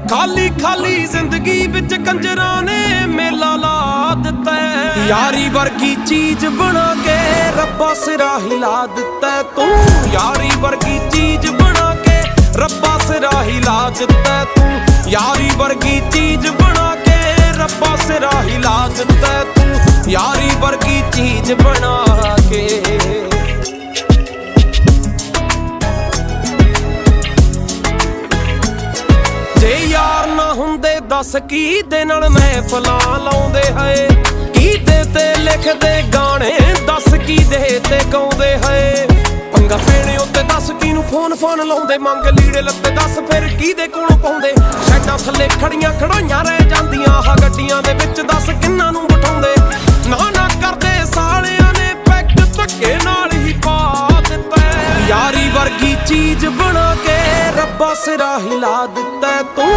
खाली खाली जिंदगी विच कंजरां ने मेला ला दिता है। यारी वर्गी चीज बना के रब्बा सिरा हिला दिता है तू। यारी वर्गी चीज बना के रब्बा सिरा हिला दिता है तू। यारी वर्गी चीज बना के रब्बा सिरा हिला दिता है तू। यारी वर्गी चीज बना के। जे यार ना हुंदे दस की दे नाल महफिलां लाउंदे है। की दे ते लिखदे गाने दस की दे ते गाउंदे है। पंगा पैणे उत्ते दस किनू फोन फोन लाउंदे। मंग लीड़े लत्ते दस फिर की दे कोल पाउंदे। शैडां थल्ले खड़ियां खड़ोइयां रह जांदियां आह गड्डियां दे विच दस किन्नां नूं बिठाउंदे। ना ना करदे सालियां ने पैग धक्के नाल ही पा दित्ता है। यारी वर्गी चीज बना के रब्बा सिरा हिला दित्ता है तू।